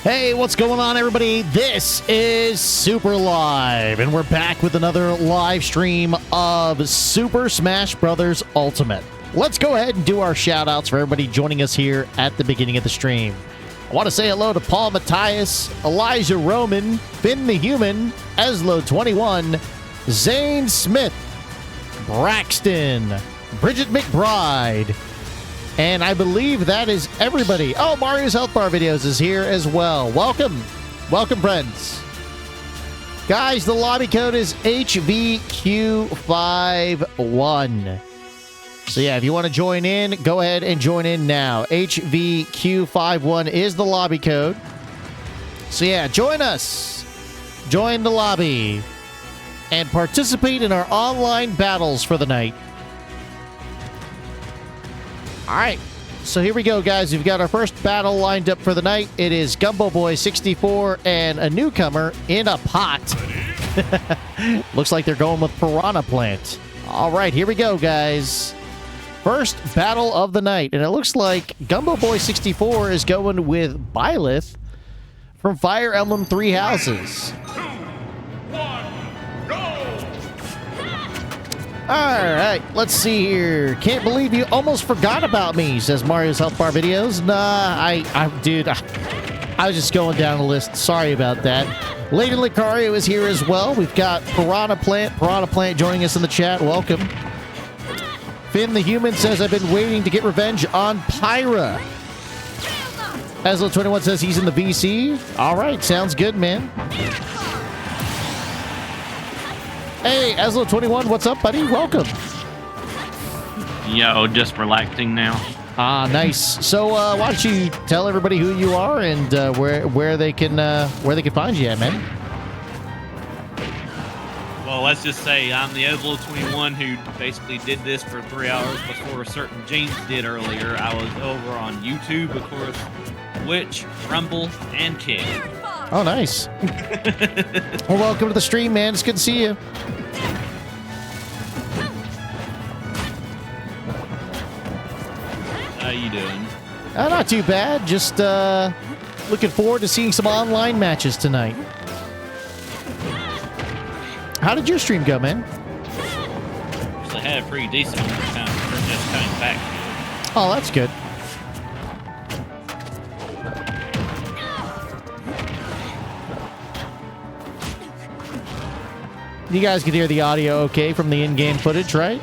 Hey, what's going on, everybody? This is Super Live, and we're back with another live stream of Super Smash Bros. Ultimate. Let's go ahead and do our shout-outs for everybody joining us here at the beginning of the stream. I want to say hello to Paul Matthias, Elijah Roman, Finn the Human, Eslo21, Zane Smith, Braxton, Bridget McBride, and I believe that is everybody. Oh, Mario's Health Bar Videos is here as well. Welcome. Welcome, friends. Guys, the lobby code is HVQ51. So, yeah, if you want to join in, go ahead and join in now. HVQ51 is the lobby code. So, yeah, join us. Join the lobby. And participate in our online battles for the night. All right, so here we go, guys. We've got our first battle lined up for the night. It is Gumbo Boy 64 and a newcomer in a pot. Looks like they're going with Piranha Plant. All right, here we go, guys. First battle of the night, and it looks like Gumbo Boy 64 is going with Byleth from Fire Emblem Three Houses. All right, let's see here. Can't believe you almost forgot about me, says Mario's Health Bar Videos. Nah, dude, I was just going down the list. Sorry about that. Lady Lucario is here as well. We've got Piranha Plant joining us in the chat. Welcome. Finn the Human says, I've been waiting to get revenge on Pyra. Eslo21 says he's in the VC. All right, sounds good, man. Hey, Eslo21, what's up, buddy? Welcome. Yo, just relaxing now. Ah, nice. So, why don't you tell everybody who you are and where they can find you at, man? Well, let's just say I'm the Eslo21 who basically did this for 3 hours before a certain James did earlier. I was over on YouTube, of course, Twitch, Rumble, and Kick. Oh, nice. Well, welcome to the stream, man. It's good to see you. How you doing? Not too bad. Just looking forward to seeing some online matches tonight. How did your stream go, man? Actually had a pretty decent one for just coming back. Oh, that's good. You guys can hear the audio okay from the in-game footage, right?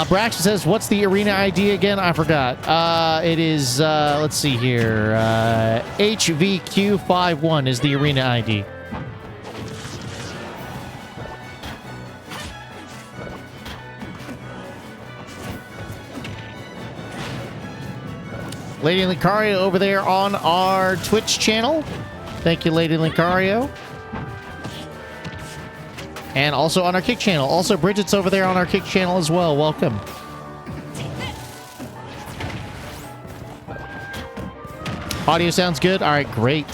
Braxton says, what's the arena ID again? I forgot. It is, let's see here. HVQ51 is the arena ID. Lady Lucario over there on our Twitch channel. Thank you, Lady Lucario. And also on our Kick channel. Also, Bridget's over there on our Kick channel as well. Welcome. Audio sounds good. All right, great.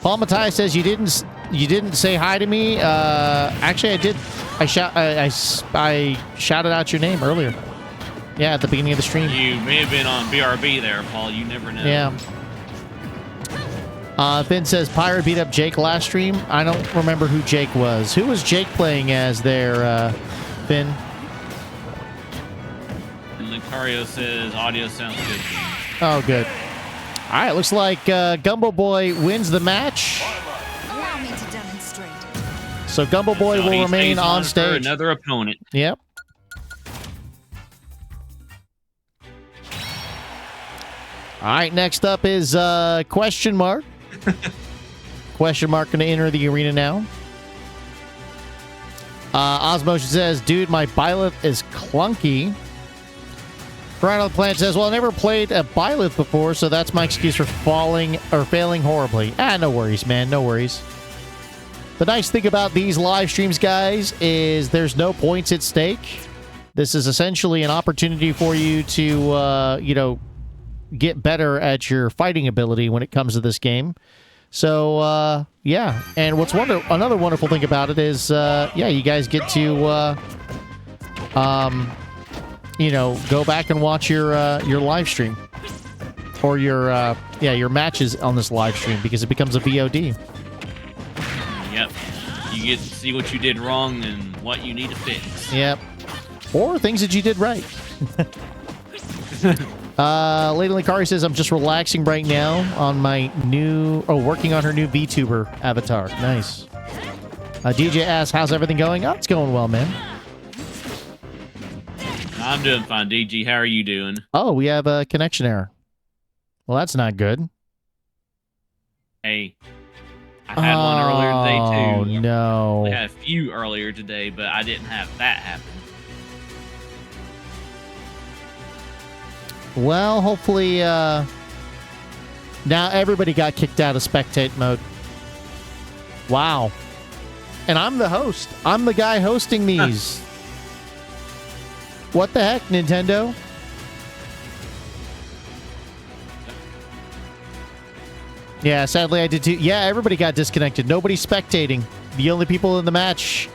Paul Matthias says you didn't say hi to me. Actually, I did. I shouted out your name earlier. Yeah, at the beginning of the stream. You may have been on BRB there, Paul. You never know. Yeah. Finn says, Pyra beat up Jake last stream. I don't remember who Jake was. Who was Jake playing as there, Finn? And Lucario says, audio sounds good. Oh, good. All right, looks like Gumbo Boy wins the match. Allow me to demonstrate. So Gumbo Boy will remain on stage. Another opponent. Yep. All right, next up is Question Mark. Question Mark going to enter the arena now. Osmotion says, dude, my Byleth is clunky. Brian on the Planet says, well, I never played a Byleth before, so that's my excuse for failing horribly. No worries, man. No worries. The nice thing about these live streams, guys, is there's no points at stake. This is essentially an opportunity for you to, get better at your fighting ability when it comes to this game. So, yeah. And what's another wonderful thing about it is, you guys get to, go back and watch your live stream. or your matches on this live stream because it becomes a VOD. Yep. You get to see what you did wrong and what you need to fix. Yep. Or things that you did right. Lady Likari says, I'm just relaxing right now on my working on her new VTuber avatar. Nice. DJ asks, how's everything going? Oh, it's going well, man. I'm doing fine, DG. How are you doing? Oh, we have a connection error. Well, that's not good. Hey, I had one earlier today, too. Oh, no. I had a few earlier today, but I didn't have that happen. Well, hopefully, now everybody got kicked out of spectate mode. Wow. And I'm the host. I'm the guy hosting these. What the heck, Nintendo? Yeah, sadly I did too. Yeah, everybody got disconnected. Nobody's spectating. The only people in the match,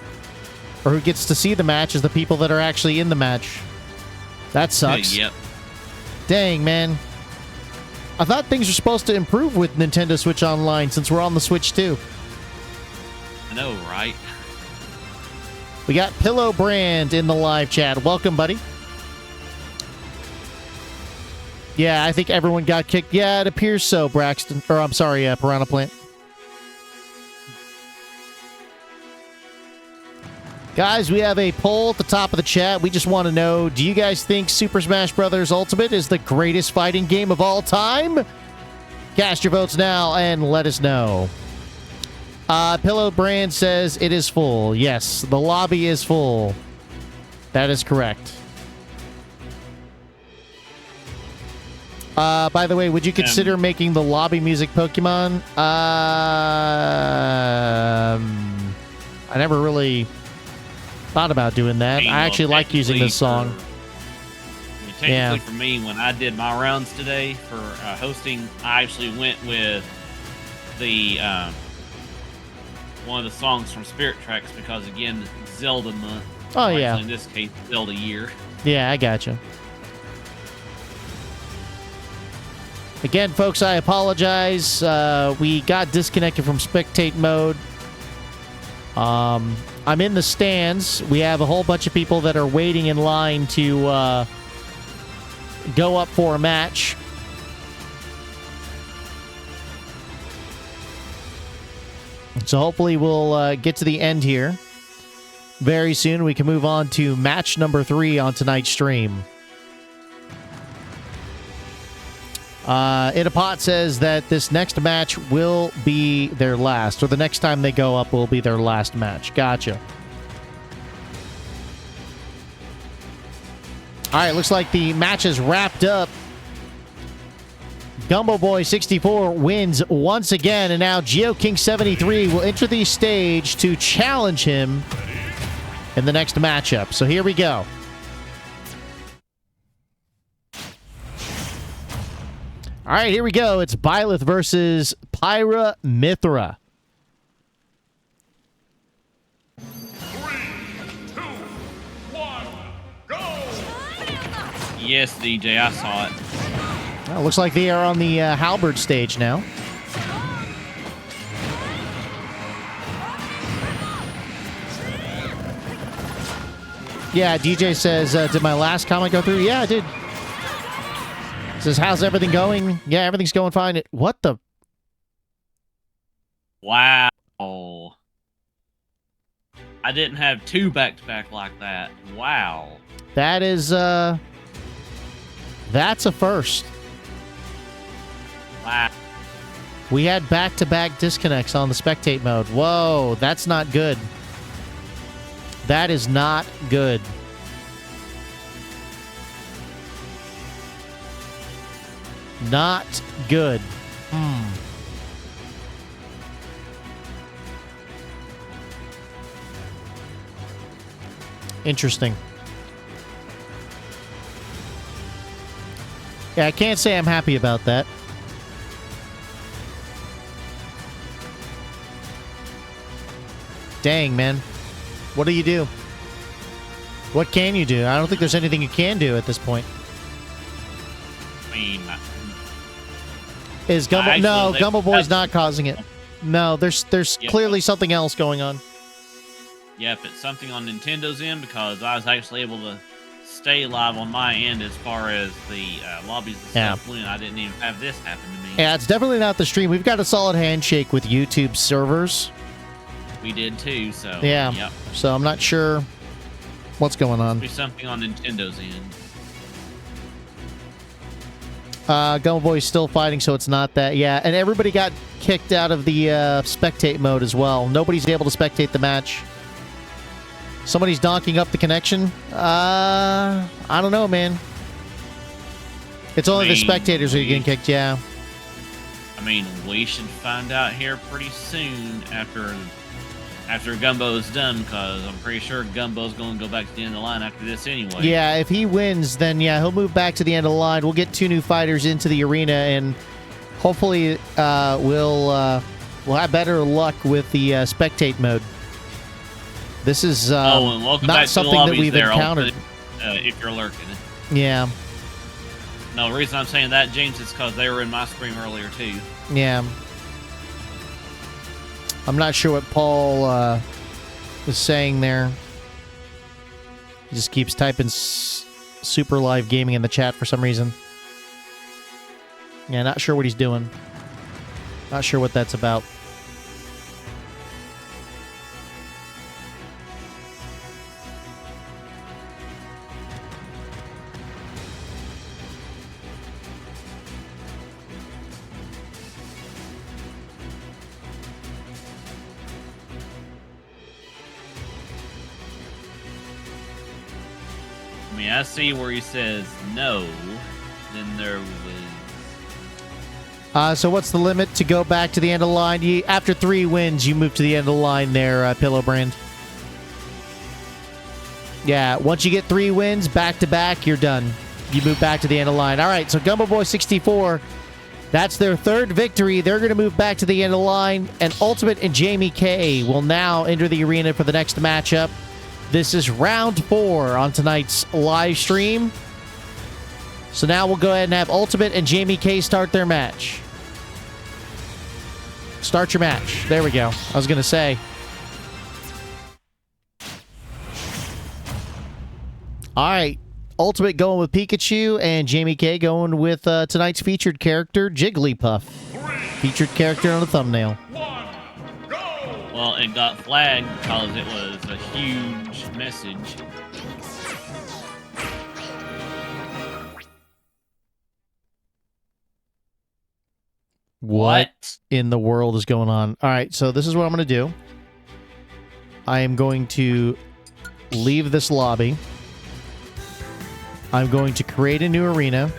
or who gets to see the match, is the people that are actually in the match. That sucks. Yep. Dang, man. I thought things were supposed to improve with Nintendo Switch Online since we're on the Switch too. I know, right? We got Pillow Brand in the live chat. Welcome, buddy. Yeah, I think everyone got kicked. Yeah, it appears so, Braxton. Or, I'm sorry, Piranha Plant. Guys, we have a poll at the top of the chat. We just want to know, do you guys think Super Smash Bros. Ultimate is the greatest fighting game of all time? Cast your votes now and let us know. Pillow Brand says it is full. Yes, the lobby is full. That is correct. By the way, would you consider making the lobby music Pokemon? I never really thought about doing that. I actually like using this song. Technically, for me, when I did my rounds today for hosting, I actually went with the one of the songs from Spirit Tracks because, again, Zelda month. Oh, yeah. In this case, Zelda year. Yeah, I gotcha. Again, folks, I apologize. We got disconnected from spectate mode. I'm in the stands. We have a whole bunch of people that are waiting in line to go up for a match. So hopefully we'll get to the end here very soon. We can move on to match number 3 on tonight's stream. Inapot says that this next match will be their last, or the next time they go up will be their last match. Gotcha. All right, looks like the match is wrapped up. Gumbo Boy 64 wins once again, and now GeoKing 73 will enter the stage to challenge him in the next matchup. So here we go. All right, here we go. It's Byleth versus Pyra Mythra. 3, 2, 1, go! Yes, DJ, I saw it. Well, looks like they are on the Halberd stage now. Yeah, DJ says, did my last comment go through? Yeah, I did. Says, how's everything going? Yeah, everything's going fine. What the? Wow. I didn't have 2 back-to-back like that. Wow. That is, that's a first. Wow. We had back-to-back disconnects on the spectate mode. Whoa, that's not good. That is not good. Not good. Interesting. Yeah, I can't say I'm happy about that. Dang, man. What do you do? What can you do? I don't think there's anything you can do at this point. I mean, Is Gumbo? Actually, No, they- Gumbo Boy's not causing it. No, there's Yeah. clearly something else going on. Yep, it's something on Nintendo's end because I was actually able to stay live on my end as far as the lobbies and Yeah. stuff went. I didn't even have this happen to me. Yeah, it's definitely not the stream. We've got a solid handshake with YouTube servers. We did too, so Yeah. Yep. So I'm not sure what's going on. Be something on Nintendo's end. Gumbo Boy's still fighting, so it's not that. Yeah, and everybody got kicked out of the spectate mode as well. Nobody's able to spectate the match. Somebody's donking up the connection. I don't know, man. It's only the spectators who are getting kicked, yeah. I mean, we should find out here pretty soon after Gumbo's done, because I'm pretty sure Gumbo's going to go back to the end of the line after this anyway. Yeah, if he wins, then yeah, he'll move back to the end of the line. We'll get 2 new fighters into the arena, and hopefully we'll have better luck with the spectate mode. This is and welcome not back something to the that lobbies we've there, encountered. if you're lurking. Yeah, No, the reason I'm saying that, James, is because they were in my stream earlier too. yeah. I'm not sure what Paul was saying there. He just keeps typing Super Live Gaming in the chat for some reason. Yeah, not sure what he's doing. Not sure what that's about. I mean, I see where he says no. Then there was. So what's the limit to go back to the end of the line? After 3 wins, you move to the end of the line there, Pillow Brand. Yeah, once you get 3 wins back-to-back, you're done. You move back to the end of the line. All right, so Gumbo Boy 64, that's their 3rd victory. They're going to move back to the end of the line, and Ultimate and Jamie K will now enter the arena for the next matchup. This is round 4 on tonight's live stream. So now we'll go ahead and have Ultimate and Jamie K start their match. Start your match. There we go. I was going to say. All right. Ultimate going with Pikachu and Jamie K going with tonight's featured character, Jigglypuff. Featured character on the thumbnail. Well, it got flagged because it was a huge message. What in the world is going on? All right, so this is what I'm going to do. I am going to leave this lobby. I'm going to create a new arena.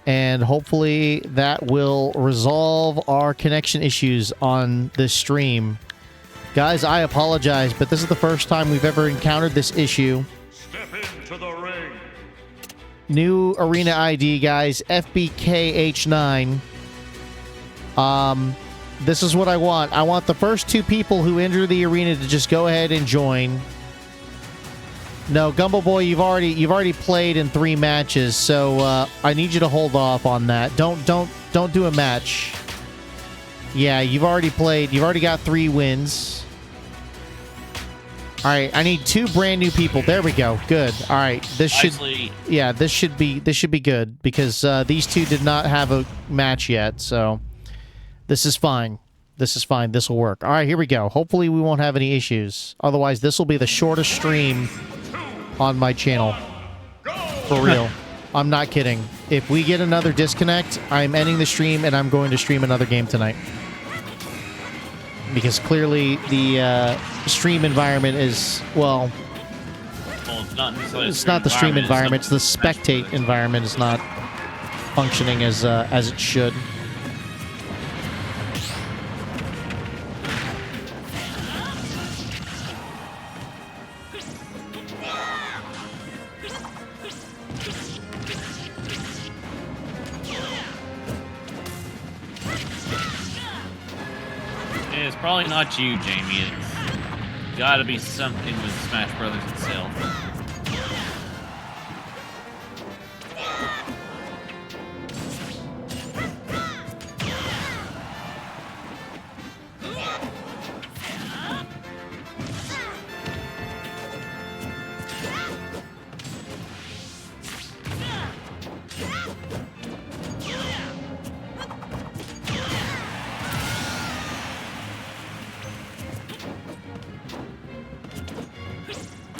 And hopefully that will resolve our connection issues on this stream. Guys, I apologize, but this is the first time we've ever encountered this issue. Step into the ring. New arena ID, guys. FBKH9. This is what I want. I want the first 2 people who enter the arena to just go ahead and join. No, Gumbo Boy, you've already played in 3 matches, so I need you to hold off on that. Don't do a match. Yeah, you've already played. You've already got 3 wins. All right, I need 2 brand new people. There we go. Good. All right, this should be good because these 2 did not have a match yet, so this is fine. This is fine. This will work. All right, here we go. Hopefully we won't have any issues. Otherwise, this will be the shortest stream on my channel. For real. I'm not kidding. If we get another disconnect, I'm ending the stream and I'm going to stream another game tonight. Because clearly the stream environment is, well, it's not necessarily it's not the stream environment, it's the spectate environment is not functioning as it should. It's probably not you, Jamie. It's got to be something with Smash Brothers itself.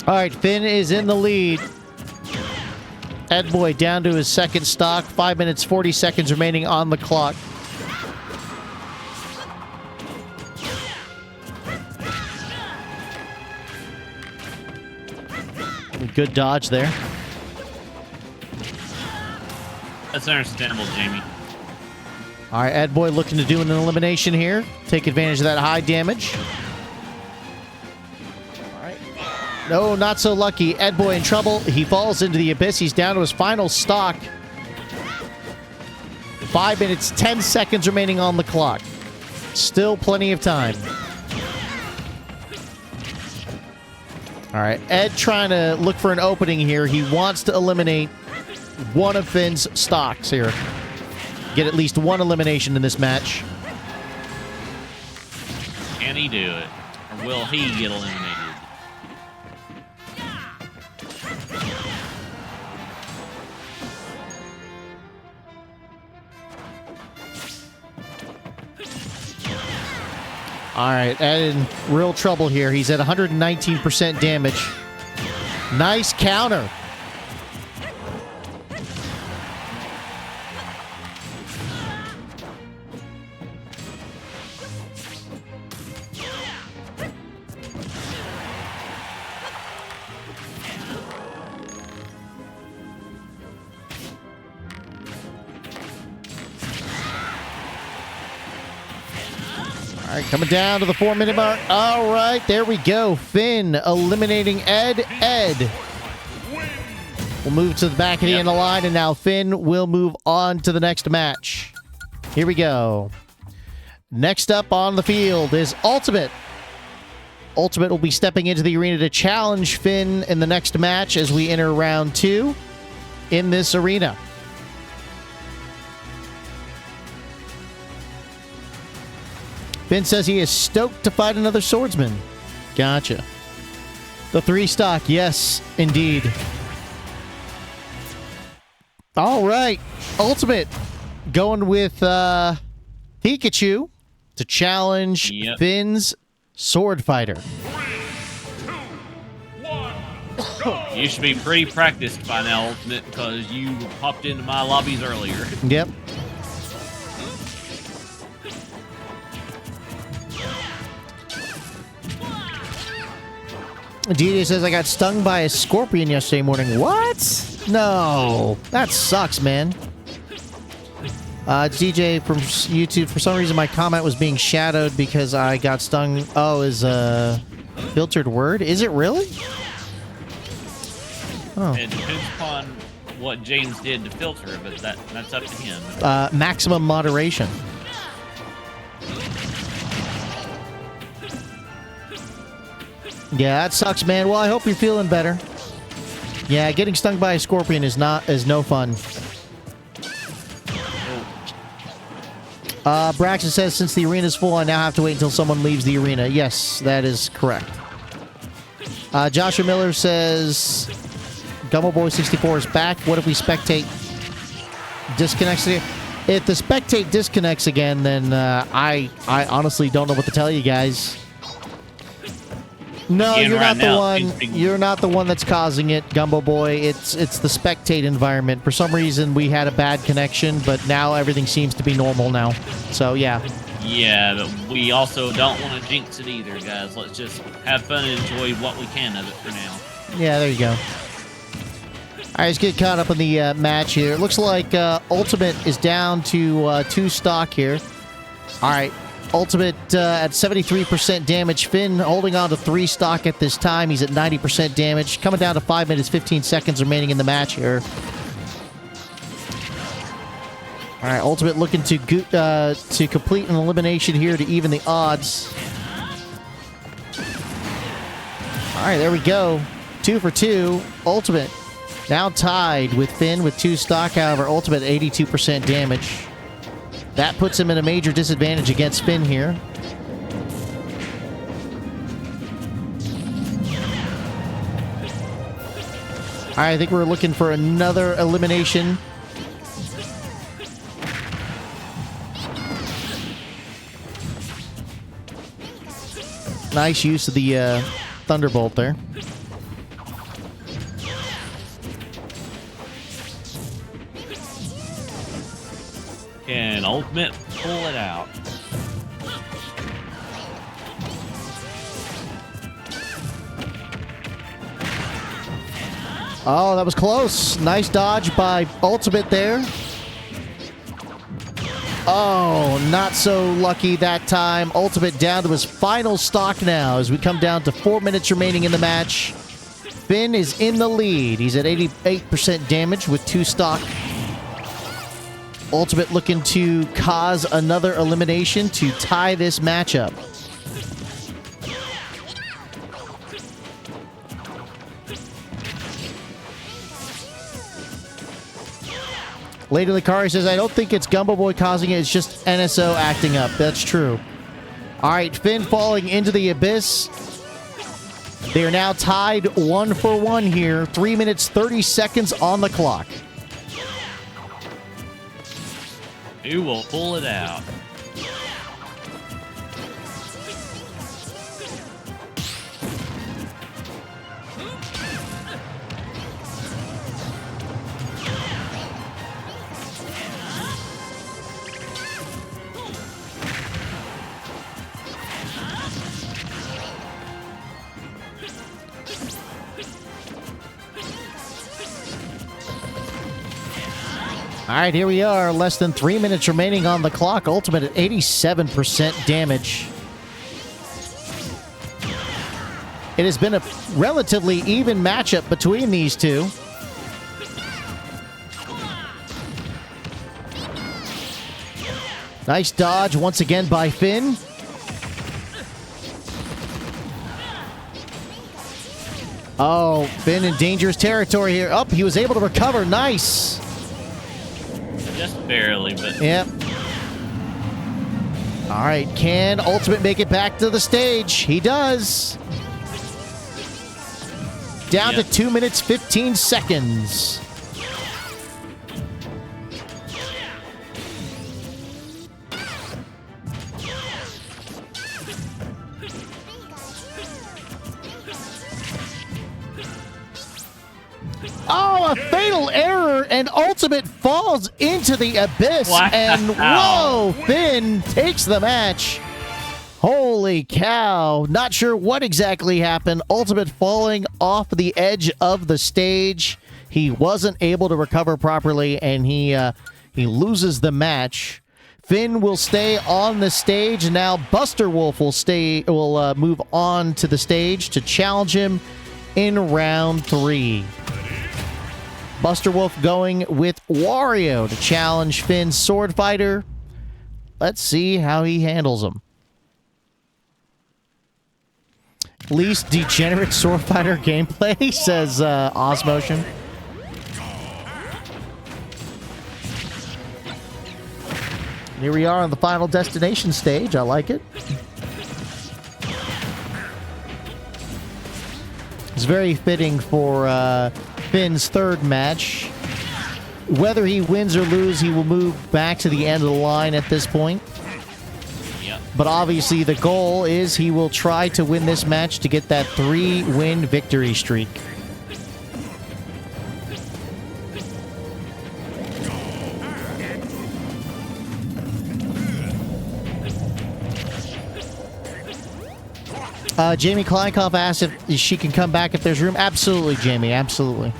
All right, Finn is in the lead. Ed Boy down to his second stock. 5 minutes, 40 seconds remaining on the clock. Good dodge there. That's understandable, Jamie. All right, Ed Boy looking to do an elimination here. Take advantage of that high damage. All right. No, not so lucky. Ed Boy in trouble. He falls into the abyss. He's down to his final stock. 5 minutes, 10 seconds remaining on the clock. Still plenty of time. All right, Ed trying to look for an opening here. He wants to eliminate one of Finn's stocks here. Get at least one elimination in this match. Can he do it? Or will he get eliminated? All right, Ed in real trouble here. He's at 119% damage. Nice counter. All right, coming down to the 4-minute mark. All right, there we go. Finn eliminating Ed. Ed will move to the back of the end of the line, and now Finn will move on to the next match. Here we go. Next up on the field is Ultimate. Ultimate will be stepping into the arena to challenge Finn in the next match as we enter round 2 in this arena. Finn says he is stoked to fight another swordsman. Gotcha. The 3 stock, yes, indeed. All right. Ultimate going with Pikachu to challenge Finn's sword fighter. 3, 2, 1, go! You should be pretty practiced by now, Ultimate, because you popped into my lobbies earlier. Yep. DJ says, I got stung by a scorpion yesterday morning. What? No. That sucks, man. DJ from YouTube, for some reason my comment was being shadowed because I got stung. Oh, is a filtered word? Is it really? Oh. It depends upon what James did to filter it, but that's up to him. Maximum moderation. Yeah, that sucks, man. Well, I hope you're feeling better. Yeah, getting stung by a scorpion is no fun. Braxton says, since the arena's full, I now have to wait until someone leaves the arena. Yes, that is correct. Joshua Miller says, Gummo Boy 64 is back. What if we spectate disconnects again? If the spectate disconnects again, then I honestly don't know what to tell you guys. No, you're not the one. You're not the one that's causing it, Gumbo Boy. It's the spectate environment. For some reason, we had a bad connection, but now everything seems to be normal now. So yeah. Yeah, but we also don't want to jinx it either, guys. Let's just have fun and enjoy what we can of it for now. Yeah, there you go. All right, let's get caught up in the match here. It looks like Ultimate is down to 2 stock here. All right. Ultimate at 73% damage. Finn holding on to 3 stock at this time. He's at 90% damage. Coming down to 5 minutes, 15 seconds remaining in the match here. All right, Ultimate looking to complete an elimination here to even the odds. All right, there we go. 2 for 2. Ultimate now tied with Finn with 2 stock. However, Ultimate 82% damage. That puts him in a major disadvantage against Finn here. All right, I think we're looking for another elimination. Nice use of the Thunderbolt there. Ultimate, pull it out. Oh, that was close. Nice dodge by Ultimate there. Oh, not so lucky that time. Ultimate down to his final stock now as we come down to 4 minutes remaining in the match. Finn is in the lead. He's at 88% damage with 2 stock. Ultimate looking to cause another elimination to tie this matchup. Lady Lucari says, I don't think it's Gumbo Boy causing it. It's just NSO acting up. That's true. All right, Finn falling into the abyss. They are now tied 1-for-1 here. 3 minutes, 30 seconds on the clock. Who will pull it out? All right, here we are. Less than 3 minutes remaining on the clock. Ultimate at 87% damage. It has been a relatively even matchup between these two. Nice dodge once again by Finn. Oh, Finn in dangerous territory here. Up, he was able to recover. Nice. Just barely, but... Yep. All right, can Ultimate make it back to the stage? He does. Down to 2 minutes, 15 seconds. Oh, a fatal error, and Ultimate falls into the abyss. Wow. And whoa, Finn takes the match. Holy cow. Not sure what exactly happened. Ultimate falling off the edge of the stage. He wasn't able to recover properly, and he loses the match. Finn will stay on the stage. Now Buster Wolf will move on to the stage to challenge him in round 3. Buster Wolf going with Wario to challenge Finn's sword fighter. Let's see how he handles him. Least degenerate sword fighter gameplay, says Osmotion. Here we are on the final destination stage. I like it. It's very fitting for Finn's third match. Whether he wins or loses, he will move back to the end of the line at this point. Yep. But obviously the goal is he will try to win this match to get that 3-win victory streak. Jamie Kleinkoff asked if she can come back if there's room. Absolutely, Jamie. Absolutely.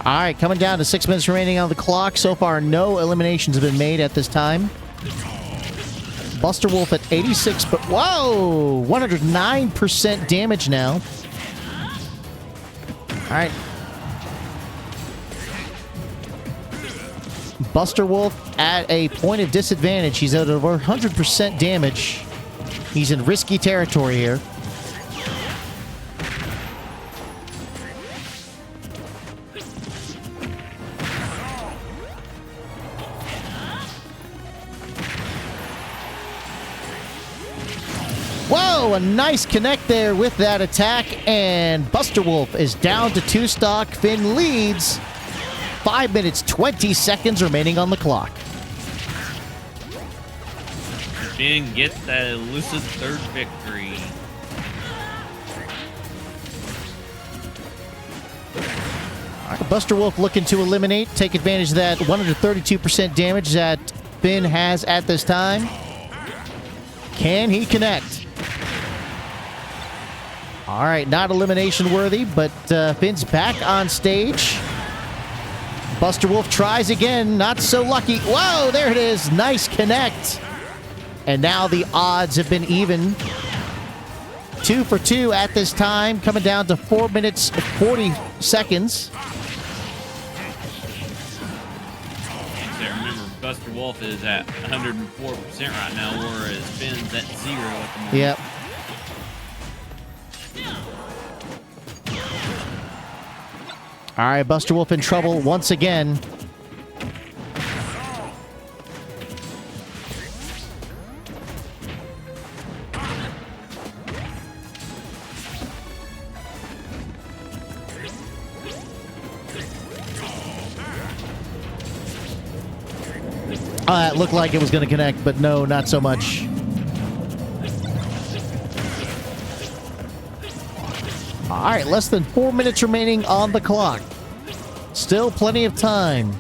All right, coming down to 6 minutes remaining on the clock. So far, no eliminations have been made at this time. Buster Wolf at 86, but whoa! 109% damage now. All right. Buster Wolf at a point of disadvantage. He's at over 100% damage. He's in risky territory here. Whoa, a nice connect there with that attack, and Buster Wolf is down to 2 stock. Finn leads. 5 minutes, 20 seconds remaining on the clock. Finn gets that elusive third victory. Buster Wolf looking to eliminate, take advantage of that 132% damage that Finn has at this time. Can he connect? All right, not elimination worthy, but Finn's back on stage. Buster Wolf tries again, not so lucky. Whoa, there it is. Nice connect. And now the odds have been even. 2 for 2 at this time, coming down to 4 minutes, 40 seconds. Remember, Buster Wolf is at 104% right now, whereas Finn's at 0 at the moment. Yep. All right, Buster Wolf in trouble once again. It looked like it was going to connect, but no, not so much. All right, less than 4 minutes remaining on the clock. Still plenty of time.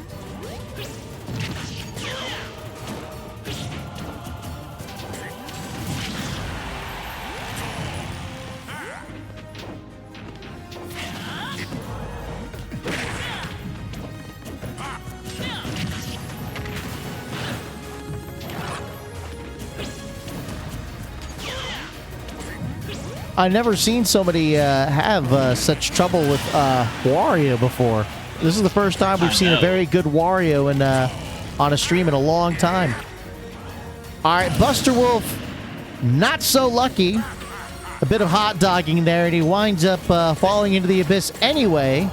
I've never seen somebody have such trouble with Wario before. This is the first time we've seen a very good Wario in, on a stream in a long time. All right, Buster Wolf, not so lucky. A bit of hot dogging there, and he winds up falling into the abyss anyway.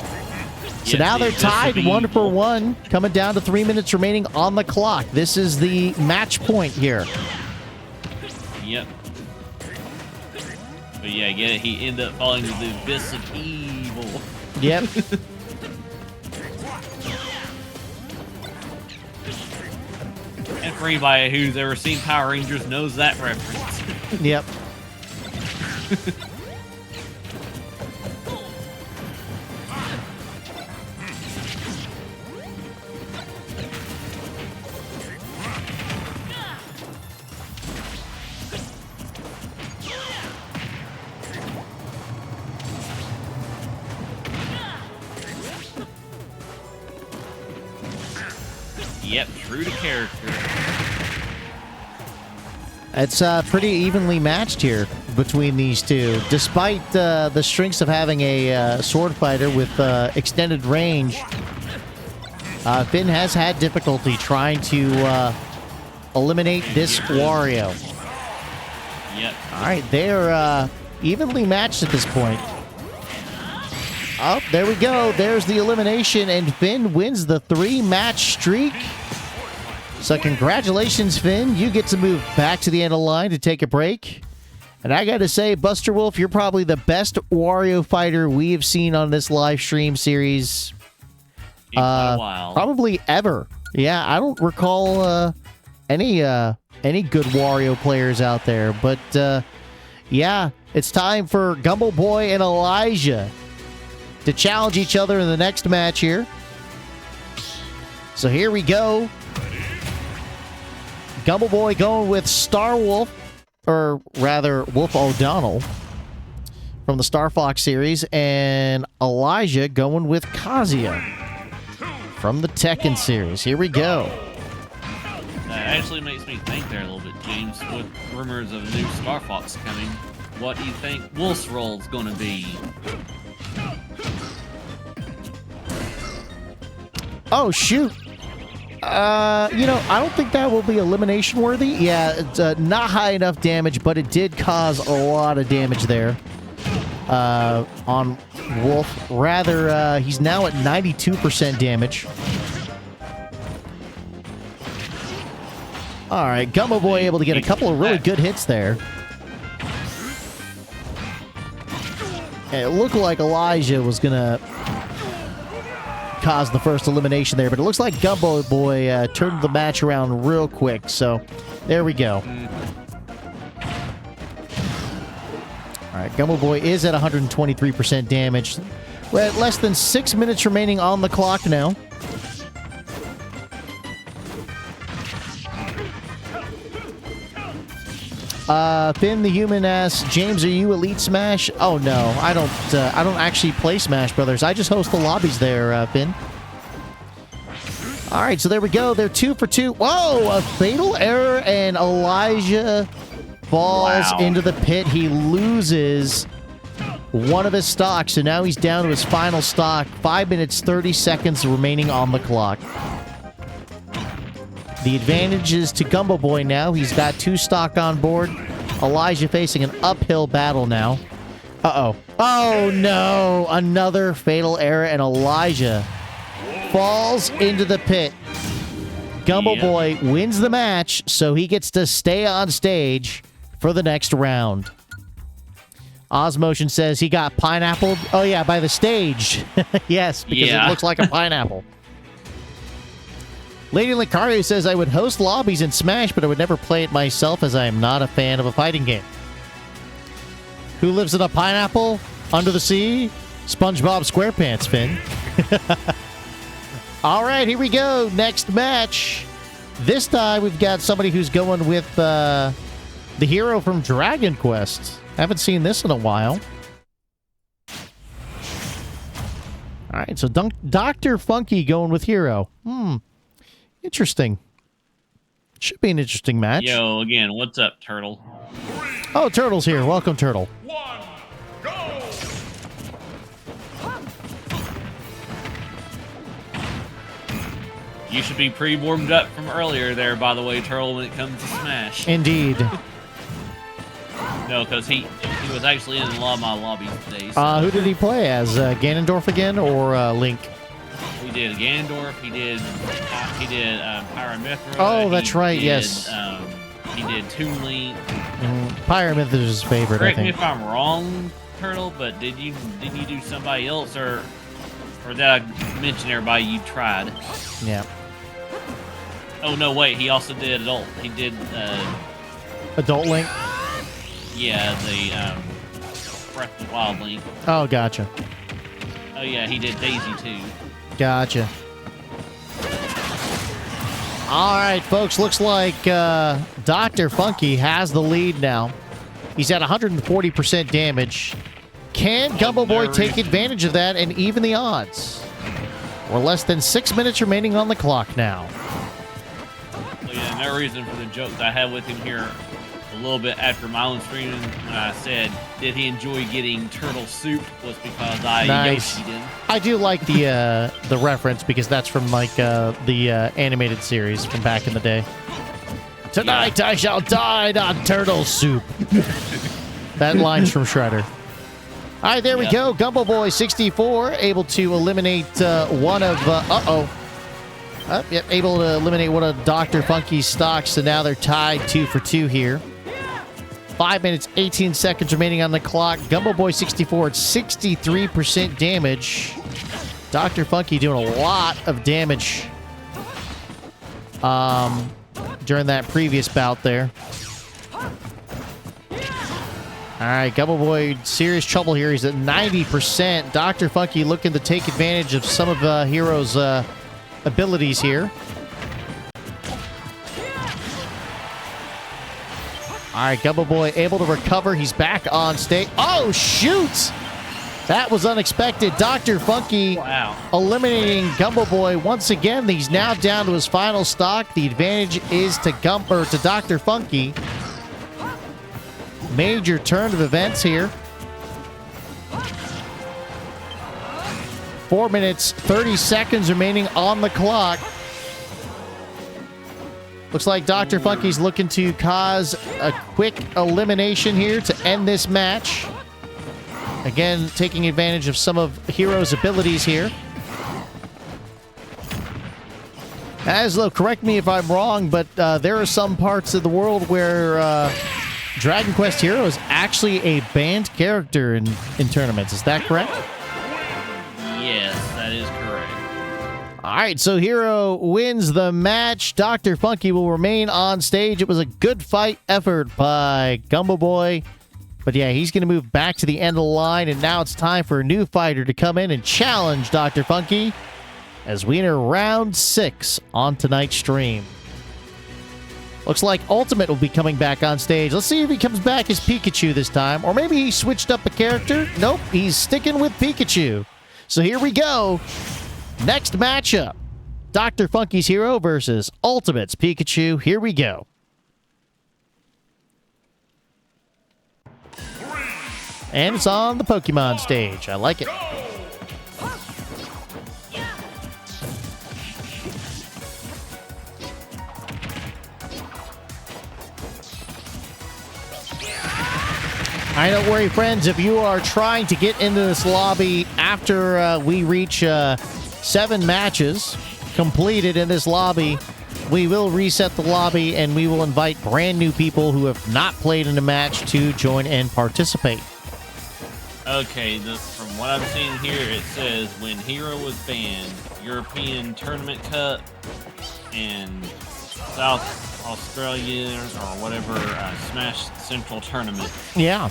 So now they're tied 1 for 1, coming down to 3 minutes remaining on the clock. This is the match point here. Yep. But yeah, get it. He ended up falling into the abyss of evil. Yep. And for anybody who's ever seen Power Rangers knows that reference. Yep. Yep, true to character. It's pretty evenly matched here between these two. Despite the strengths of having a sword fighter with extended range, Finn has had difficulty trying to eliminate this Wario. Yep. All right, they're evenly matched at this point. Oh, there we go. There's the elimination, and Finn wins the 3-match streak. So congratulations, Finn. You get to move back to the end of the line to take a break. And I got to say, Buster Wolf, you're probably the best Wario fighter we have seen on this live stream series. In quite a while. Probably ever. Yeah, I don't recall any good Wario players out there. But yeah, it's time for Gumbo Boy and Elijah to challenge each other in the next match here. So here we go. Gumbo Boy going with Star Wolf, or rather Wolf O'Donnell from the Star Fox series, and Elijah going with Kazuya from the Tekken series. Here we go. That actually makes me think there a little bit, James, with rumors of a new Star Fox coming. What do you think Wolf's role is going to be? Oh, shoot. I don't think that will be elimination worthy. Yeah, it's not high enough damage, but it did cause a lot of damage there on Wolf. Rather, he's now at 92% damage. All right, Gumbo Boy able to get a couple of really good hits there. And it looked like Elijah was going to cause the first elimination there, but it looks like Gumbo Boy turned the match around real quick, so there we go. All right, Gumbo Boy is at 123% damage. We're at less than 6 minutes remaining on the clock now. Finn the Human asks, James, are you Elite Smash? Oh no, I don't actually play Smash Brothers. I just host the lobbies there, Finn. All right, so there we go. They're 2 for 2. Whoa, a fatal error, and Elijah falls into the pit. He loses one of his stocks, so now he's down to his final stock. 5 minutes, 30 seconds remaining on the clock. The advantage is to Gumbo Boy now. He's got 2 stock on board. Elijah facing an uphill battle now. Uh-oh. Oh, no. Another fatal error, and Elijah falls into the pit. Gumbo Boy wins the match, so he gets to stay on stage for the next round. Osmotion says he got pineappled. Oh, yeah, by the stage. Yes, because it looks like a pineapple. Lady Lucario says, I would host lobbies in Smash, but I would never play it myself as I am not a fan of a fighting game. Who lives in a pineapple? Under the sea? SpongeBob SquarePants, Finn. All right, here we go. Next match. This time we've got somebody who's going with the hero from Dragon Quest. Haven't seen this in a while. All right, so Dr. Funky going with Hero. Interesting. Should be an interesting match. Yo, again, what's up, Turtle? Oh, Turtle's here. Welcome, Turtle. 1, go! You should be pre-warmed up from earlier there, by the way, Turtle, when it comes to Smash. Indeed. No, because he was actually in a lot of my lobbies today. So. Who did he play as? Ganondorf again or Link? We did Ganondorf. He did Pyramithra. Oh, that's right. Did, yes. He did Toon Link. Pyramithra is his favorite. Correct I me think. if I'm wrong, Turtle, but did you do somebody else or did I mention everybody you tried? Yeah. Oh no, wait. He also did adult. He did. Adult Link. Yeah, the Breath of the Wild Link. Oh, gotcha. Oh yeah, he did Daisy too. Gotcha. All right, folks. Looks like Dr. Funky has the lead now. He's at 140% damage. Can Gumbo Boy take advantage of that and even the odds? We're less than 6 minutes remaining on the clock now. So yeah, no reason for the jokes I had with him here a little bit after my own stream when I said, did he enjoy getting turtle soup, was because I Nice. Yoshi'd him. I do like the reference because that's from like the animated series from back in the day. Tonight I shall dine on turtle soup. That line's from Shredder. All right, there we go. Gumbo Boy 64 able to eliminate one of able to eliminate one of Dr. Funky's stocks. So now they're tied 2 for 2 here. 5 minutes, 18 seconds remaining on the clock. Gumbo Boy 64 at 63% damage. Dr. Funky doing a lot of damage during that previous bout there. All right, Gumbo Boy, serious trouble here. He's at 90%. Dr. Funky looking to take advantage of some of Hero's abilities here. All right, Gumbo Boy able to recover. He's back on stage. Oh, shoot! That was unexpected. Dr. Funky eliminating Gumbo Boy once again. He's now down to his final stock. The advantage is to Dr. Funky. Major turn of events here. 4 minutes, 30 seconds remaining on the clock. Looks like Dr. Funky's looking to cause a quick elimination here to end this match. Again, taking advantage of some of Hero's abilities here. Aslo, correct me if I'm wrong, but there are some parts of the world where Dragon Quest Hero is actually a banned character in tournaments. Is that correct? Yes, that is correct. All right, so Hero wins the match. Dr. Funky will remain on stage. It was a good fight effort by Gumbo Boy But yeah, he's going to move back to the end of the line, and now it's time for a new fighter to come in and challenge Dr. Funky as we enter round 6 on tonight's stream. Looks like Ultimate will be coming back on stage. Let's see if he comes back as Pikachu this time. Or maybe he switched up a character. Nope, he's sticking with Pikachu. So here we go. Next matchup. Dr. Funky's Hero versus Ultimate's Pikachu. Here we go. And it's on the Pokemon stage. I like it. I don't worry, friends, if you are trying to get into this lobby after we reach 7 matches completed in this lobby, we will reset the lobby and we will invite brand new people who have not played in a match to join and participate. Okay, from what I'm seeing here, it says when Hero was banned, European Tournament Cup and South Australia or whatever Smash Central Tournament. Yeah.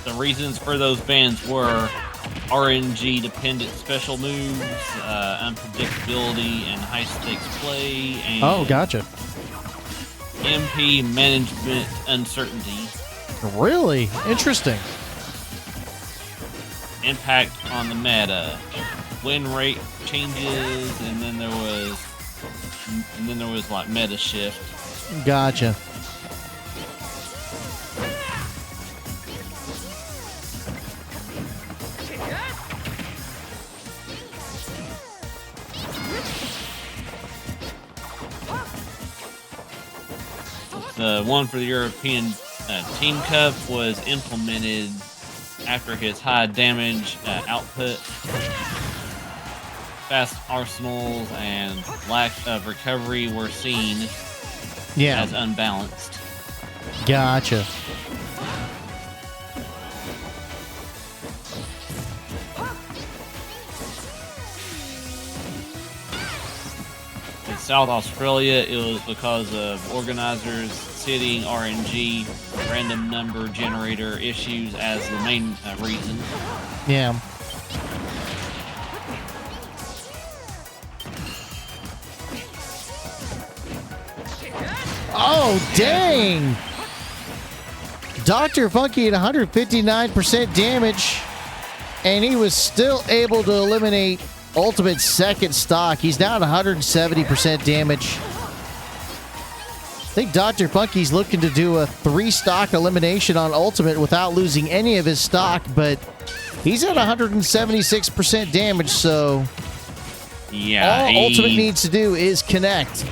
The reasons for those bans were RNG dependent special moves, unpredictability and high stakes play, and Oh, gotcha. MP management uncertainty. Really? Interesting. Impact on the meta, win rate changes, and then there was like meta shift. Gotcha. The one for the European Team Cup was implemented after his high damage output, fast arsenals, and lack of recovery were seen as unbalanced. Gotcha. In South Australia, it was because of organizers citing RNG, random number generator issues, as the main reason. Yeah. Oh, dang! Dr. Funky at 159% damage, and he was still able to eliminate Ultimate's second stock. He's now at 170% damage. I think Dr. Funky's looking to do a 3-stock elimination on Ultimate without losing any of his stock, but he's at 176% damage, so yeah, all Ultimate needs to do is connect.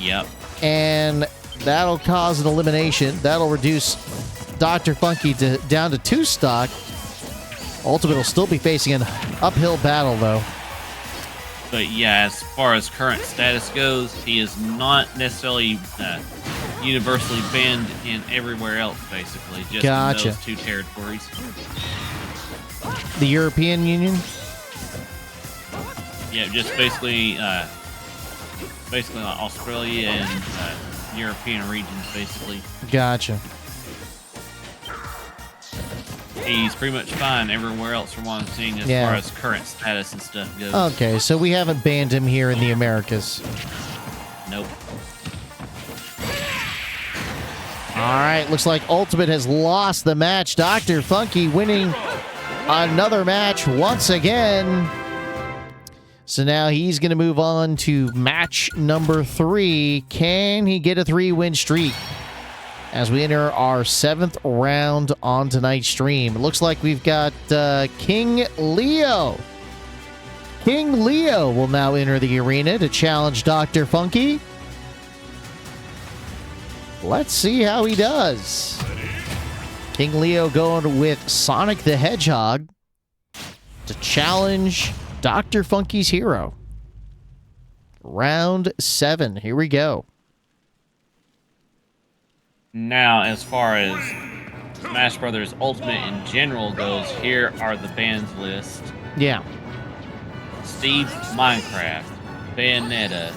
Yep. And that'll cause an elimination. That'll reduce Dr. Funky down to 2 stock. Ultimate will still be facing an uphill battle, though. But yeah, as far as current status goes, he is not necessarily universally banned in everywhere else, basically. Just in those 2 territories. The European Union? Yeah, just basically like Australia and European regions, basically. Gotcha. He's pretty much fine everywhere else from what I'm seeing as far as current status and stuff goes. Okay, so we haven't banned him here in the Americas. Nope. All right, looks like Ultimate has lost the match. Dr. Funky winning another match once again. So now he's going to move on to match number 3. Can he get a 3-win streak? As we enter our 7th round on tonight's stream. It looks like we've got King Leo. King Leo will now enter the arena to challenge Dr. Funky. Let's see how he does. King Leo going with Sonic the Hedgehog to challenge Dr. Funky's Hero. Round 7. Here we go. Now, as far as Smash Brothers Ultimate in general goes, here are the bans list. Yeah. Steve Minecraft, Bayonetta,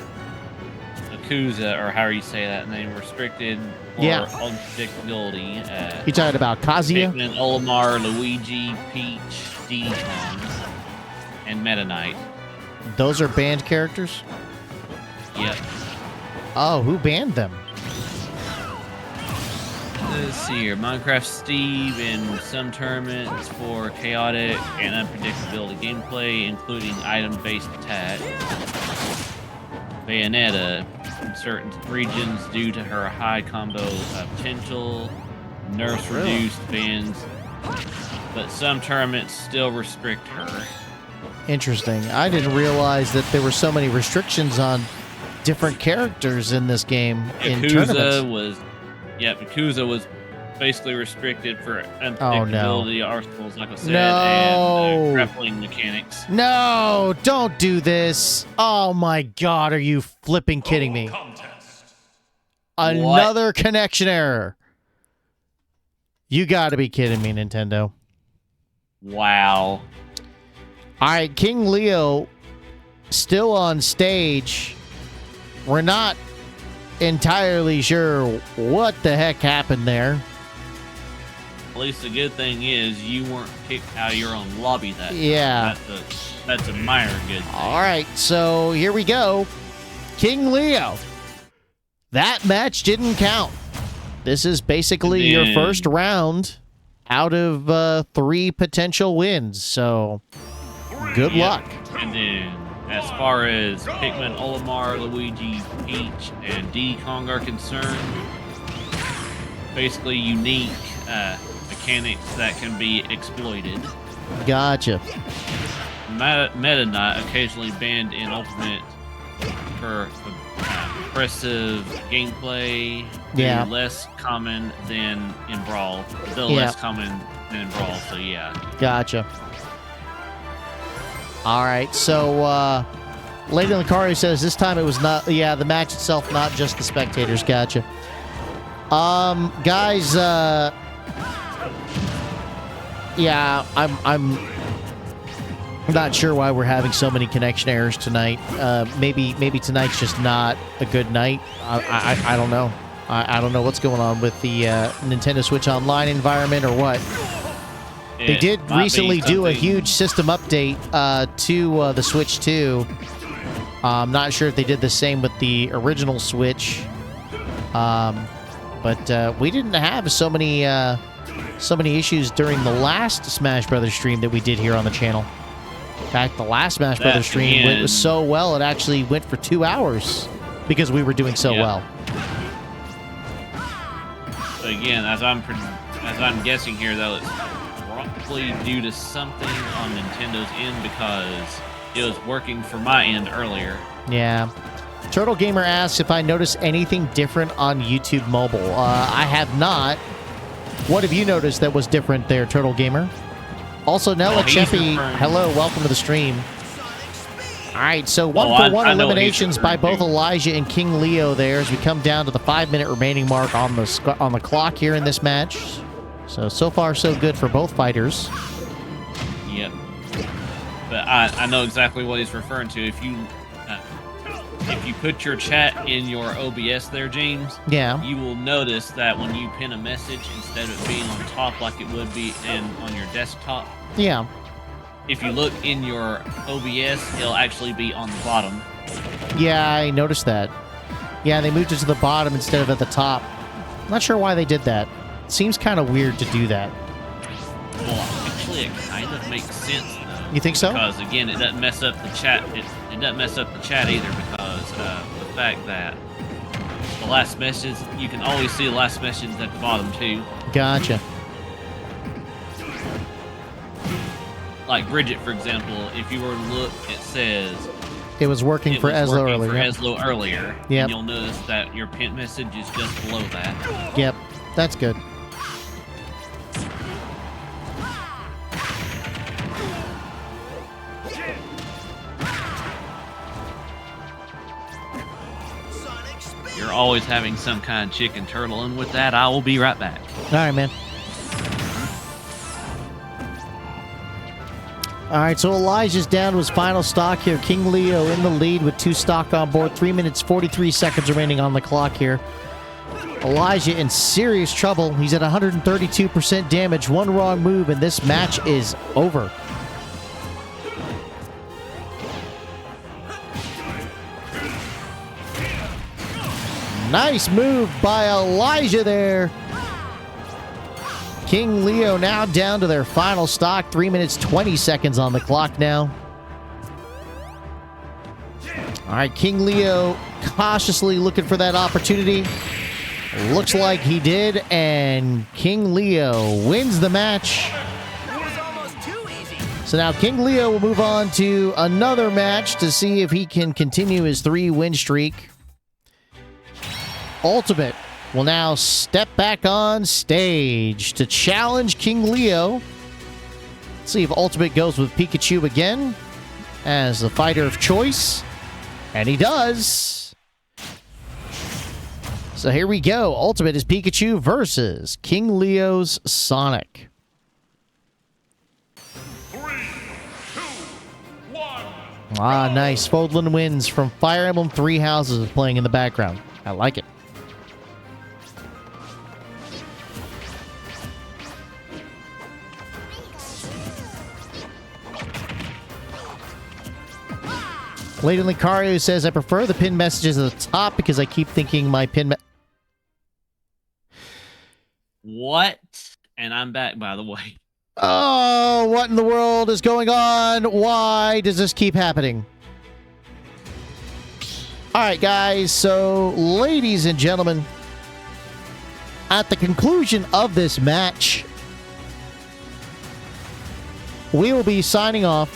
Yakuza, or however you say that name, restricted or Yeah. unpredictability. You talking about Kazuya? Pikmin, Olimar, Luigi, Peach, Diddy Kong, and Meta Knight. Those are banned characters? Yep. Oh, who banned them? Let's see here. Minecraft Steve in some tournaments for chaotic and unpredictability gameplay, including item-based attack. Bayonetta in certain regions due to her high combo potential. Nerfs reduced bans, but some tournaments still restrict her. Interesting. I didn't realize that there were so many restrictions on different characters in this game in tournaments. Yakuza was basically restricted for Oh, no. unpredictability arsenals, like I said, No. and grappling mechanics. No, don't do this. Oh my god, are you flipping kidding me? Contest. Another connection error. You got to be kidding me, Nintendo. Wow. All right, King Leo still on stage. We're not entirely sure what the heck happened there. At least the good thing is you weren't kicked out of your own lobby that time. Yeah. That's a minor good thing. All right, so here we go. King Leo. That match didn't count. This is basically your Man. first round out of 3 potential wins. So good Yep. luck. And then, as far as Pikmin, Olimar, Luigi, Peach, and Diddy Kong are concerned, basically unique mechanics that can be exploited. Gotcha. Meta Knight occasionally banned in Ultimate for impressive gameplay, Yeah. less common than in Brawl, though Yeah. less common than in Brawl, so yeah. Gotcha. All right, so Lady Lucario says this time it was not, yeah, the match itself, not just the spectators. Gotcha. Guys, yeah, I'm not sure why we're having so many connection errors tonight. Maybe tonight's just not a good night. I don't know. I don't know what's going on with the Nintendo Switch Online environment or what. They It did might be recently do a something- huge system update to the Switch 2. I'm not sure if they did the same with the original Switch. But we didn't have so many issues during the last Smash Brothers stream that we did here on the channel. In fact, the last Smash That Brothers stream went again- so well, it actually went for 2 hours because we were doing so Yeah. well. But again, as I'm guessing here, though, it's probably due to something on Nintendo's end because it was working for my end earlier. Yeah. Turtle Gamer asks if I noticed anything different on YouTube mobile. I have not. What have you noticed that was different there, Turtle Gamer? Also, Nella Well, he's Cheppy, referring- hello, welcome to the stream. All right, so Oh, one-for-one I know what he's eliminations by referring both to. Elijah and King Leo there as we come down to the 5-minute remaining mark on the clock here in this match. So far, so good for both fighters. Yep. But I know exactly what he's referring to. If you put your chat in your OBS there, James, Yeah. you will notice that when you pin a message, instead of it being on top like it would be on your desktop, Yeah. if you look in your OBS, it'll actually be on the bottom. Yeah, I noticed that. Yeah, they moved it to the bottom instead of at the top. Not sure why they did that. Seems kind of weird to do that. Well, actually, it kind of makes sense though. You think so? Because again, it doesn't mess up the chat. It doesn't mess up the chat either because the fact that the last message, you can always see the last message at the bottom too. Gotcha. Like Bridget, for example, if you were to look, it says It was working it for was Eslo working earlier. for Yep. Eslo earlier. Yep. And you'll notice that your pinned message is just below that. Yep, that's good. You're always having some kind of chicken turtle, and with that, I will be right back. All right, man. All right, so Elijah's down to his final stock here. King Leo in the lead with 2 stock on board. 3 minutes, 43 seconds remaining on the clock here. Elijah in serious trouble. He's at 132% damage. One wrong move, and this match is over. Nice move by Elijah there. King Leo now down to their final stock. 3 minutes, 20 seconds on the clock now. All right, King Leo cautiously looking for that opportunity. Looks like he did, and King Leo wins the match. So now King Leo will move on to another match to see if he can continue his 3-win streak. Ultimate will now step back on stage to challenge King Leo. Let's see if Ultimate goes with Pikachu again as the fighter of choice. And he does. So here we go. Ultimate is Pikachu versus King Leo's Sonic. 3, 2, 1. Ah, nice. Fodlan wins from Fire Emblem Three Houses playing in the background. I like it. Lady Licario says, I prefer the pin messages at the top because I keep thinking my pin... What? And I'm back, by the way. Oh, what in the world is going on? Why does this keep happening? All right, guys. So, ladies and gentlemen, at the conclusion of this match, we will be signing off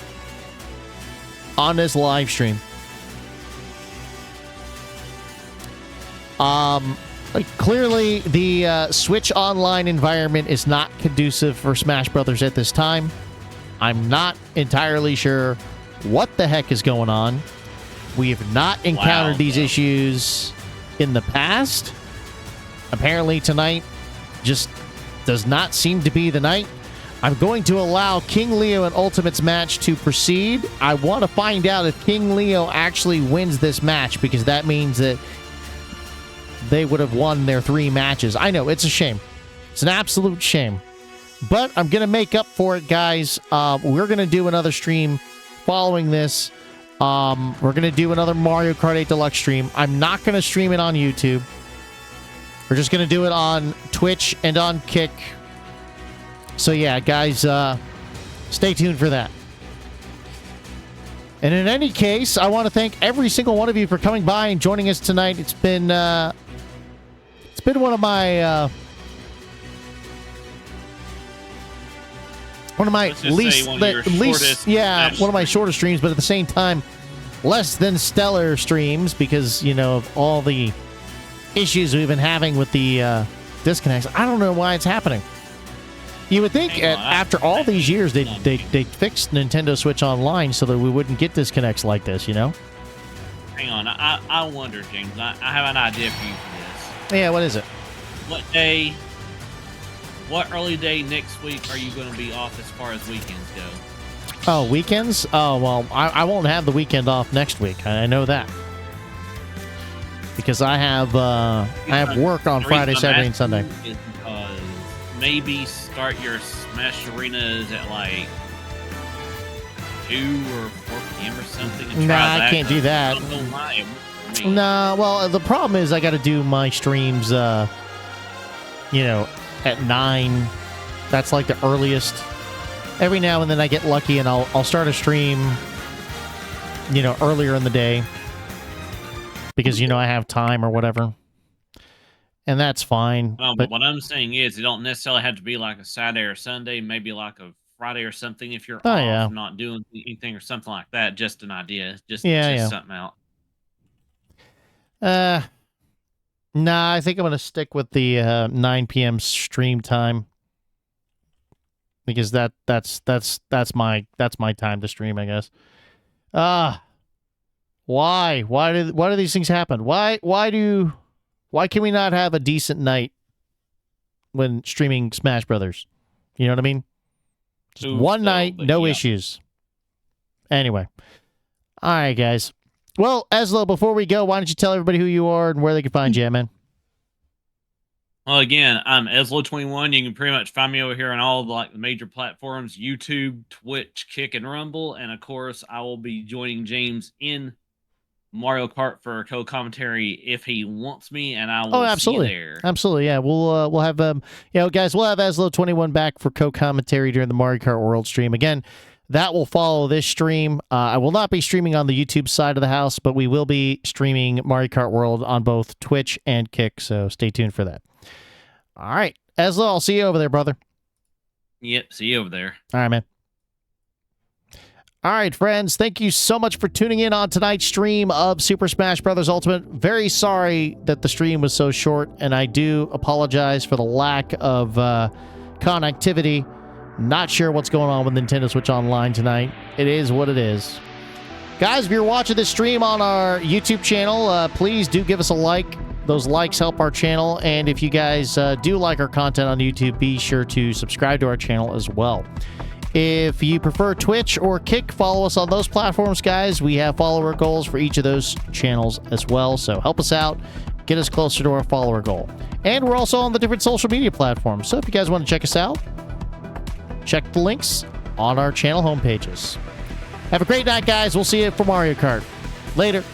on this live stream. Clearly, the Switch Online environment is not conducive for Smash Brothers at this time. I'm not entirely sure what the heck is going on. We have not encountered these issues in the past. Apparently, tonight just does not seem to be the night. I'm going to allow King Leo and Ultimate's match to proceed. I want to find out if King Leo actually wins this match, because that means that they would have won their 3 matches. I know, it's a shame. It's an absolute shame. But I'm going to make up for it, guys. We're going to do another stream following this. We're going to do another Mario Kart 8 Deluxe stream. I'm not going to stream it on YouTube. We're just going to do it on Twitch and on Kick. So yeah, guys, stay tuned for that. And in any case, I want to thank every single one of you for coming by and joining us tonight. It's been one of my one of my shortest streams, but at the same time, less than stellar streams because, you know, of all the issues we've been having with the disconnects. I don't know why it's happening. You would think after all these years they'd fix Nintendo Switch Online so that we wouldn't get disconnects like this, you know? Hang on, I wonder, James. I have an idea for you for this. Yeah, what is it? What early day next week are you going to be off as far as weekends go? Oh, weekends? Oh, well, I won't have the weekend off next week. I know that. Because I have work on Friday, Saturday, and Sunday. Maybe start your Smash Arenas at like 2 or 4 p.m. or something. I can't do that. Nah, well, the problem is I got to do my streams, at 9. That's like the earliest. Every now and then I get lucky and I'll start a stream, earlier in the day because, I have time or whatever. And that's fine. But what I'm saying is, it don't necessarily have to be like a Saturday or Sunday, maybe like a Friday or something if you're off, not doing anything or something like that. Just an idea. Just something out. Nah, I think I'm going to stick with the 9 p.m. stream time. Because that's my time to stream, I guess. Why? Why do these things happen? Why can we not have a decent night when streaming Smash Brothers? You know what I mean? Just one night, no issues. Anyway. All right, guys. Well, Eslo, before we go, why don't you tell everybody who you are and where they can find you, man? Well, again, I'm Eslo21. You can pretty much find me over here on all the major platforms: YouTube, Twitch, Kick, and Rumble. And of course, I will be joining James in Mario Kart for co-commentary if he wants me, and I will absolutely. see you there. Absolutely, yeah. We'll have guys, we'll have Eslo21 back for co-commentary during the Mario Kart World stream. Again, that will follow this stream. I will not be streaming on the YouTube side of the house, but we will be streaming Mario Kart World on both Twitch and Kick, so stay tuned for that. All right. Eslo, I'll see you over there, brother. Yep, see you over there. All right, man. All right, friends. Thank you so much for tuning in on tonight's stream of Super Smash Bros. Ultimate. Very sorry that the stream was so short, and I do apologize for the lack of connectivity. Not sure what's going on with Nintendo Switch Online tonight. It is what it is. Guys, if you're watching this stream on our YouTube channel, please do give us a like. Those likes help our channel, and if you guys do like our content on YouTube, be sure to subscribe to our channel as well. If you prefer Twitch or Kick, follow us on those platforms, guys. We have follower goals for each of those channels as well, so help us out, get us closer to our follower goal. And we're also on the different social media platforms, so if you guys want to check us out, check the links on our channel homepages. Have a great night, guys. We'll see you for Mario Kart. Later.